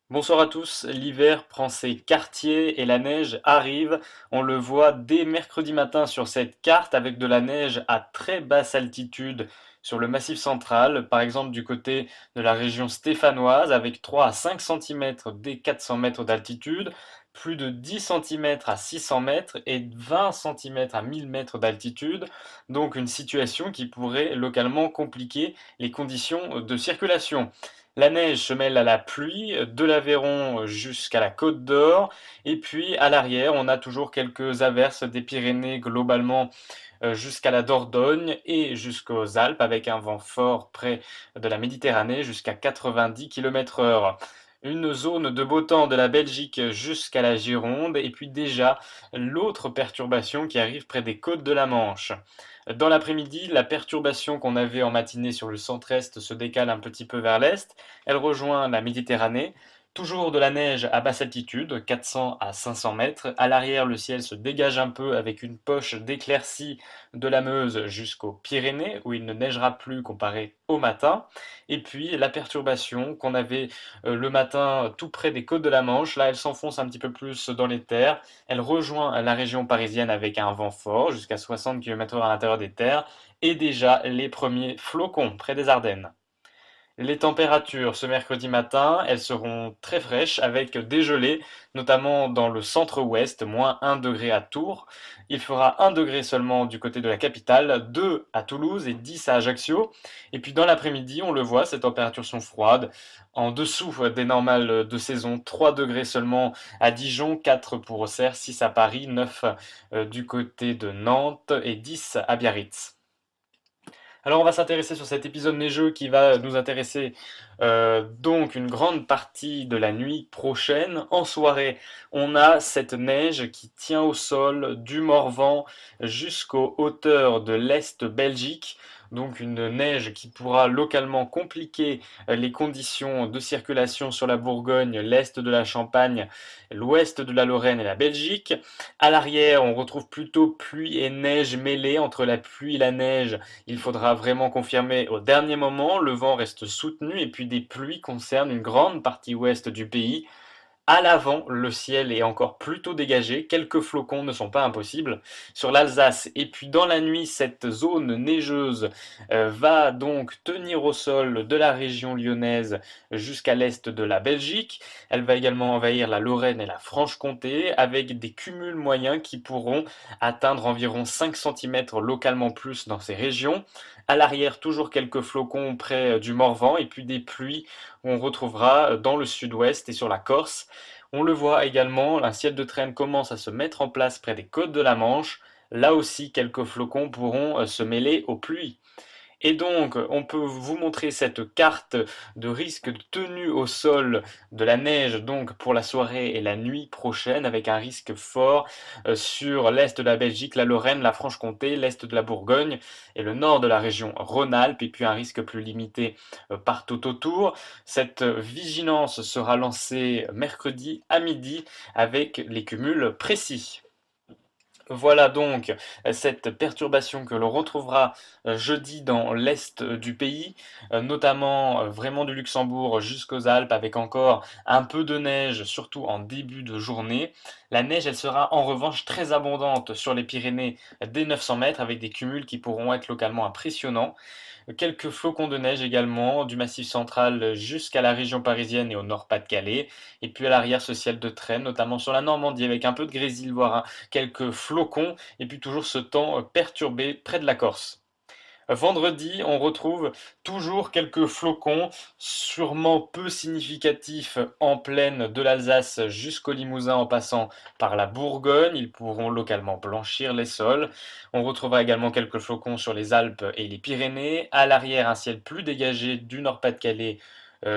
Bonsoir à tous, l'hiver prend ses quartiers et la neige arrive. On le voit dès mercredi matin sur cette carte avec de la neige à très basse altitude sur le Massif central, par exemple du côté de la région stéphanoise avec 3 à 5 cm dès 400 mètres d'altitude, plus de 10 cm à 600 mètres et 20 cm à 1000 mètres d'altitude. Donc une situation qui pourrait localement compliquer les conditions de circulation. La neige se mêle à la pluie, de l'Aveyron jusqu'à la Côte d'Or. Et puis à l'arrière, on a toujours quelques averses des Pyrénées globalement jusqu'à la Dordogne et jusqu'aux Alpes avec un vent fort près de la Méditerranée jusqu'à 90 km/h. Une zone de beau temps de la Belgique jusqu'à la Gironde et puis déjà l'autre perturbation qui arrive près des côtes de la Manche. Dans l'après-midi, la perturbation qu'on avait en matinée sur le centre-est se décale un petit peu vers l'est. Elle rejoint la Méditerranée. Toujours de la neige à basse altitude, 400 à 500 mètres. À l'arrière, le ciel se dégage un peu avec une poche d'éclaircies de la Meuse jusqu'aux Pyrénées, où il ne neigera plus comparé au matin. Et puis la perturbation qu'on avait le matin tout près des côtes de la Manche, là elle s'enfonce un petit peu plus dans les terres. Elle rejoint la région parisienne avec un vent fort, jusqu'à 60 km/h à l'intérieur des terres, et déjà les premiers flocons près des Ardennes. Les températures ce mercredi matin, elles seront très fraîches avec des gelées, notamment dans le centre-ouest, -1 degré à Tours. Il fera 1 degré seulement du côté de la capitale, 2 à Toulouse et 10 à Ajaccio. Et puis dans l'après-midi, on le voit, ces températures sont froides, en dessous des normales de saison, 3 degrés seulement à Dijon, 4 pour Auxerre, 6 à Paris, 9 du côté de Nantes et 10 à Biarritz. Alors on va s'intéresser sur cet épisode neigeux qui va nous intéresser donc une grande partie de la nuit prochaine. En soirée, on a cette neige qui tient au sol du Morvan jusqu'aux hauteurs de l'Est Belgique. Donc une neige qui pourra localement compliquer les conditions de circulation sur la Bourgogne, l'Est de la Champagne, l'Ouest de la Lorraine et la Belgique. À l'arrière, on retrouve plutôt pluie et neige mêlée. Entre la pluie et la neige, il faudra vraiment confirmer au dernier moment. Le vent reste soutenu et puis des pluies concernent une grande partie ouest du pays. À l'avant, le ciel est encore plutôt dégagé, quelques flocons ne sont pas impossibles sur l'Alsace. Et puis dans la nuit, cette zone neigeuse va donc tenir au sol de la région lyonnaise jusqu'à l'est de la Belgique. Elle va également envahir la Lorraine et la Franche-Comté avec des cumuls moyens qui pourront atteindre environ 5 cm localement plus dans ces régions. À l'arrière, toujours quelques flocons près du Morvan et puis des pluies où on retrouvera dans le sud-ouest et sur la Corse. On le voit également, un ciel de traîne commence à se mettre en place près des côtes de la Manche. Là aussi, quelques flocons pourront se mêler aux pluies. Et donc, on peut vous montrer cette carte de risque de tenue au sol de la neige donc pour la soirée et la nuit prochaine avec un risque fort sur l'est de la Belgique, la Lorraine, la Franche-Comté, l'est de la Bourgogne et le nord de la région Rhône-Alpes et puis un risque plus limité partout autour. Cette vigilance sera lancée mercredi à midi avec les cumuls précis. Voilà donc cette perturbation que l'on retrouvera jeudi dans l'est du pays, notamment vraiment du Luxembourg jusqu'aux Alpes avec encore un peu de neige, surtout en début de journée. La neige, elle sera en revanche très abondante sur les Pyrénées dès 900 mètres avec des cumuls qui pourront être localement impressionnants. Quelques flocons de neige également, du Massif central jusqu'à la région parisienne et au Nord-Pas-de-Calais. Et puis à l'arrière, ce ciel de traîne, notamment sur la Normandie, avec un peu de grésil, voire quelques flocons. Et puis toujours ce temps perturbé près de la Corse. Vendredi, on retrouve toujours quelques flocons, sûrement peu significatifs en plaine de l'Alsace jusqu'au Limousin en passant par la Bourgogne. Ils pourront localement blanchir les sols. On retrouvera également quelques flocons sur les Alpes et les Pyrénées. À l'arrière, un ciel plus dégagé du Nord-Pas-de-Calais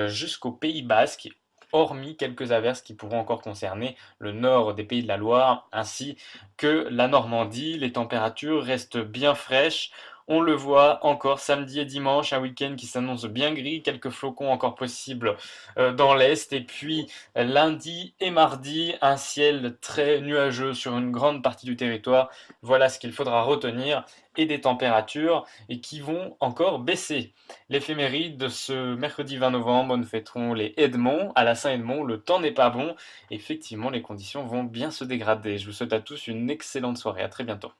jusqu'au Pays Basque, hormis quelques averses qui pourront encore concerner le nord des Pays de la Loire ainsi que la Normandie. Les températures restent bien fraîches On le voit encore samedi et dimanche, un week-end qui s'annonce bien gris, quelques flocons encore possibles dans l'est. Et puis lundi et mardi, un ciel très nuageux sur une grande partie du territoire. Voilà ce qu'il faudra retenir et des températures et qui vont encore baisser. L'éphéméride de ce mercredi 20 novembre, nous fêterons les Edmonds. À la Saint-Edmond, le temps n'est pas bon. Effectivement, les conditions vont bien se dégrader. Je vous souhaite à tous une excellente soirée. À très bientôt.